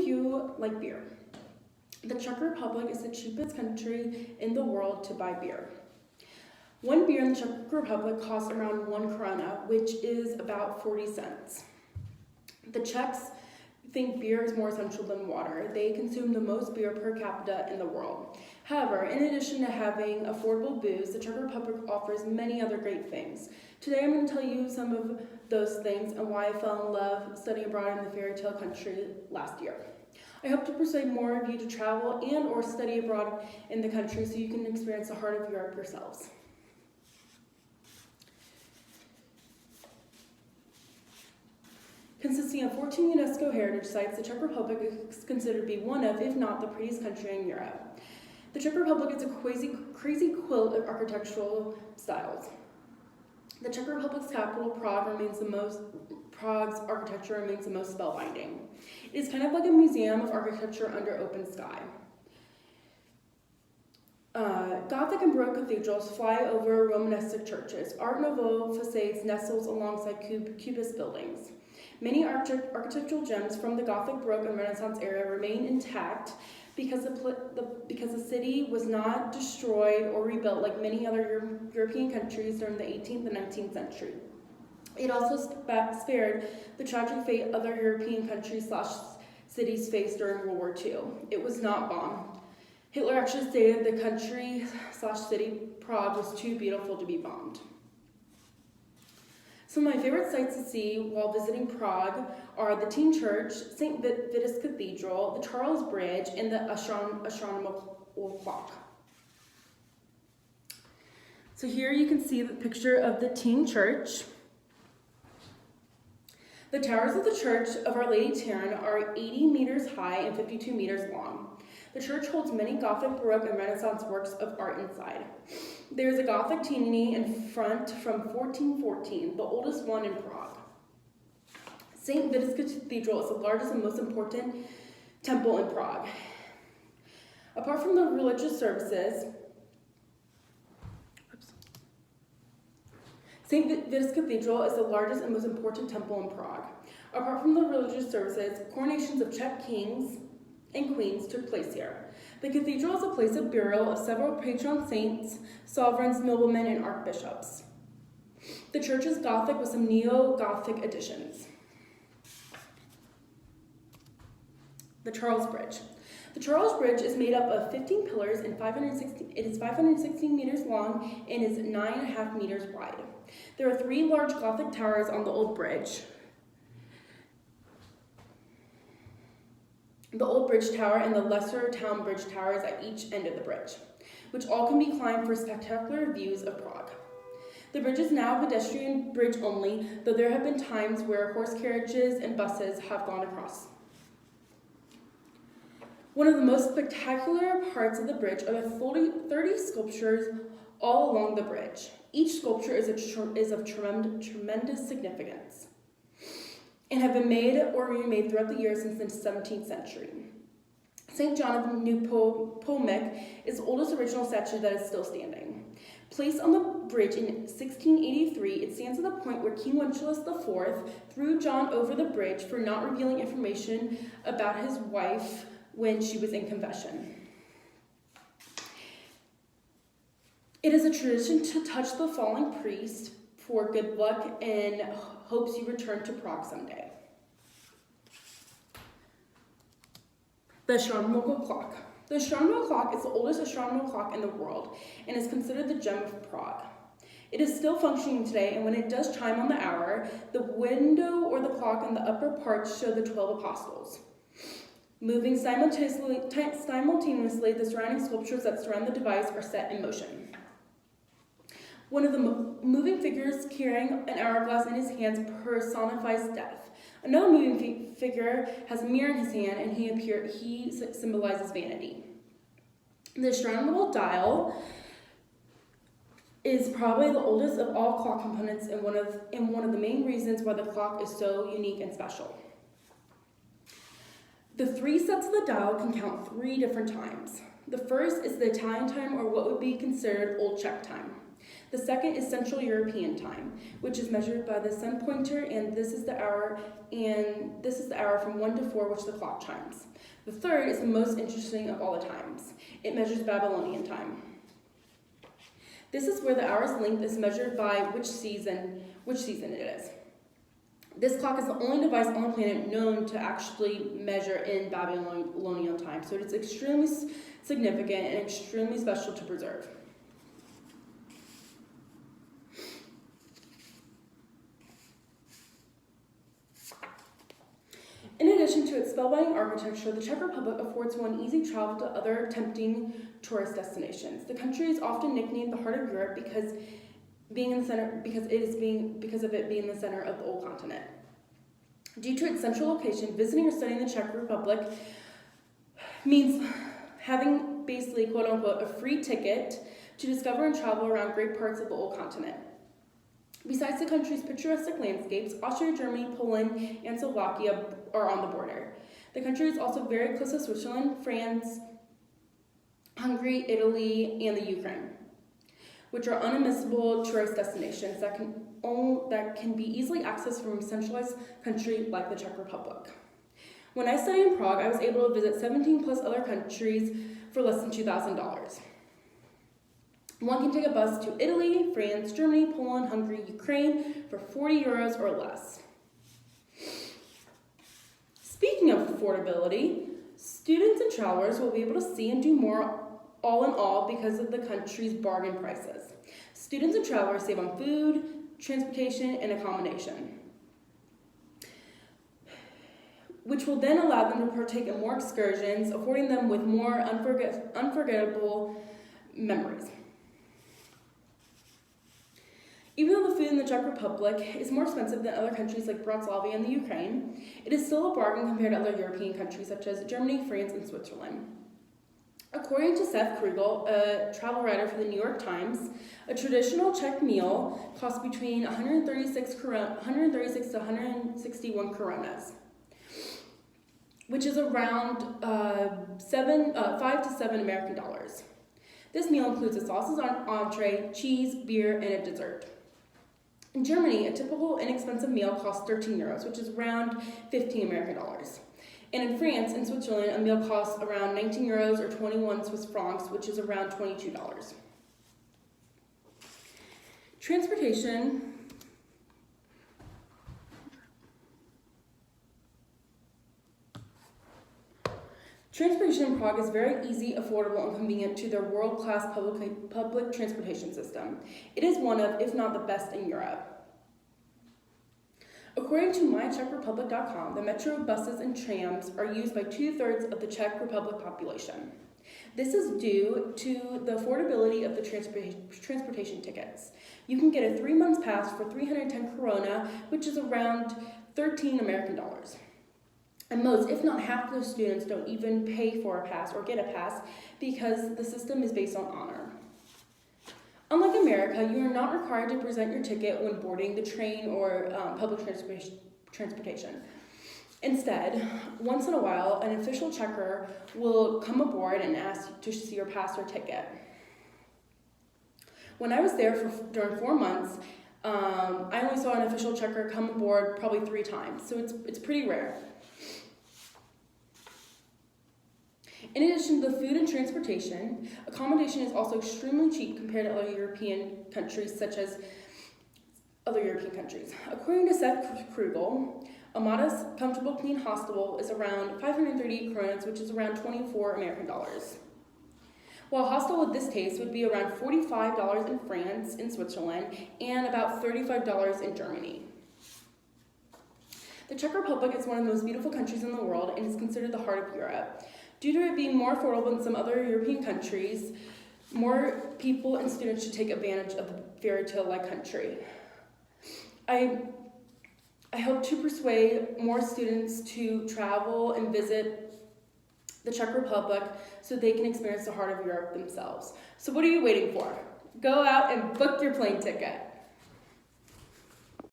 you like beer? The Czech Republic is the cheapest country in the world to buy beer. One beer in the Czech Republic costs around 1 koruna, which is about 40 cents. The Czechs think beer is more essential than water. They consume the most beer per capita in the world. However, in addition to having affordable booze, the Czech Republic offers many other great things. Today I'm going to tell you some of those things and why I fell in love studying abroad in the fairy tale country last year. I hope to persuade more of you to travel and or study abroad in the country so you can experience the heart of Europe yourselves. Consisting of 14 UNESCO heritage sites, the Czech Republic is considered to be one of, if not the prettiest country in Europe. The Czech Republic is a crazy quilt of architectural styles. The Czech Republic's capital, Prague's architecture remains the most spellbinding. It is kind of like a museum of architecture under open sky. Gothic and Baroque cathedrals fly over Romanesque churches. Art Nouveau facades nestles alongside Cubist buildings. Many architectural gems from the Gothic, Baroque, and Renaissance era remain intact because the city was not destroyed or rebuilt like many other European countries during the 18th and 19th century. It also spared the tragic fate other European countries / cities faced during World War II. It was not bombed. Hitler actually stated the country / city, Prague, was too beautiful to be bombed. Some of my favorite sights to see while visiting Prague are the Teen Church, St. Vitus Cathedral, the Charles Bridge, and the astronomical clock. So here you can see the picture of the Teen Church. The towers of the Church of Our Lady Tarn are 80 meters high and 52 meters long. The church holds many Gothic, Baroque, and Renaissance works of art inside. There is a Gothic Tinini in front from 1414, the oldest one in Prague. St. Vitus Cathedral is the largest and most important temple in Prague. Apart from the religious services, St. Vitus Cathedral is the largest and most important temple in Prague. Apart from the religious services, coronations of Czech kings and queens took place here. The cathedral is a place of burial of several patron saints, sovereigns, noblemen, and archbishops. The church is Gothic with some neo-Gothic additions. The Charles Bridge. The Charles Bridge is made up of 15 pillars and it is 516 meters long and is 9.5 meters wide. There are 3 large Gothic towers on the old bridge. The Old Bridge Tower and the Lesser Town Bridge Towers at each end of the bridge, which all can be climbed for spectacular views of Prague. The bridge is now a pedestrian bridge only, though there have been times where horse carriages and buses have gone across. One of the most spectacular parts of the bridge are the 30 sculptures all along the bridge. Each sculpture is of tremendous significance and have been made or remade throughout the years since the 17th century. St. John of Nepomuc is the oldest original statue that is still standing. Placed on the bridge in 1683, it stands at the point where King Wenceslas IV threw John over the bridge for not revealing information about his wife when she was in confession. It is a tradition to touch the fallen priest for good luck and hopes you return to Prague someday. The astronomical clock. The astronomical clock is the oldest astronomical clock in the world and is considered the gem of Prague. It is still functioning today, and when it does chime on the hour, the window or the clock in the upper part show the 12 apostles. Moving simultaneously, the surrounding sculptures that surround the device are set in motion. One of the moving figures carrying an hourglass in his hands personifies death. Another moving figure has a mirror in his hand, and he symbolizes vanity. The astronomical dial is probably the oldest of all clock components and one of the main reasons why the clock is so unique and special. The 3 sets of the dial can count 3 different times. The first is the Italian time, or what would be considered Old Czech time. The second is Central European Time, which is measured by the sun pointer, and this is the hour from 1 to 4, which the clock chimes. The third is the most interesting of all the times. It measures Babylonian time. This is where the hour's length is measured by which season it is. This clock is the only device on the planet known to actually measure in Babylonian time, so it's extremely significant and extremely special to preserve. In addition to its spellbinding architecture, the Czech Republic affords one easy travel to other tempting tourist destinations. The country is often nicknamed the heart of Europe because of it being the center of the old continent. Due to its central location, visiting or studying the Czech Republic means having basically, quote unquote, a free ticket to discover and travel around great parts of the old continent. Besides the country's picturesque landscapes, Austria, Germany, Poland, and Slovakia are on the border. The country is also very close to Switzerland, France, Hungary, Italy, and the Ukraine, which are unmissable tourist destinations that can be easily accessed from a centralized country like the Czech Republic. When I studied in Prague, I was able to visit 17 plus other countries for less than $2,000. One can take a bus to Italy, France, Germany, Poland, Hungary, Ukraine for 40 euros or less. Speaking of affordability, students and travelers will be able to see and do more all in all because of the country's bargain prices. Students and travelers save on food, transportation, and accommodation, which will then allow them to partake in more excursions, affording them with more unforgettable memories. Even though the food in the Czech Republic is more expensive than other countries like Bratislava and the Ukraine, it is still a bargain compared to other European countries such as Germany, France, and Switzerland. According to Seth Krugel, a travel writer for the New York Times, a traditional Czech meal costs between 136 to 161 coronas, which is around $5 to $7 American dollars. This meal includes a sausage entree, cheese, beer, and a dessert. In Germany, a typical inexpensive meal costs 13 euros, which is around 15 American dollars. And in France and Switzerland, a meal costs around 19 euros or 21 Swiss francs, which is around $22. Transportation. Transportation in Prague is very easy, affordable, and convenient to their world-class public transportation system. It is one of, if not the best in Europe. According to myczechrepublic.com, the metro buses and trams are used by 2/3 of the Czech Republic population. This is due to the affordability of the transportation tickets. You can get a 3-month pass for 310 koruna, which is around 13 American dollars. And most, if not half of the students don't even pay for a pass or get a pass because the system is based on honor. Unlike America, you are not required to present your ticket when boarding the train or public transportation. Instead, once in a while, an official checker will come aboard and ask to see your pass or ticket. When I was there during 4 months, I only saw an official checker come aboard probably 3 times, so it's pretty rare. In addition to the food and transportation, accommodation is also extremely cheap compared to other European countries, According to Seth Krugel, a modest, comfortable, clean hostel is around 530 kronas, which is around 24 American dollars. While a hostel with this taste would be around $45 in France and Switzerland, and about $35 in Germany. The Czech Republic is one of the most beautiful countries in the world and is considered the heart of Europe. Due to it being more affordable than some other European countries, more people and students should take advantage of the fairy tale-like country. I hope to persuade more students to travel and visit the Czech Republic so they can experience the heart of Europe themselves. So what are you waiting for? Go out and book your plane ticket.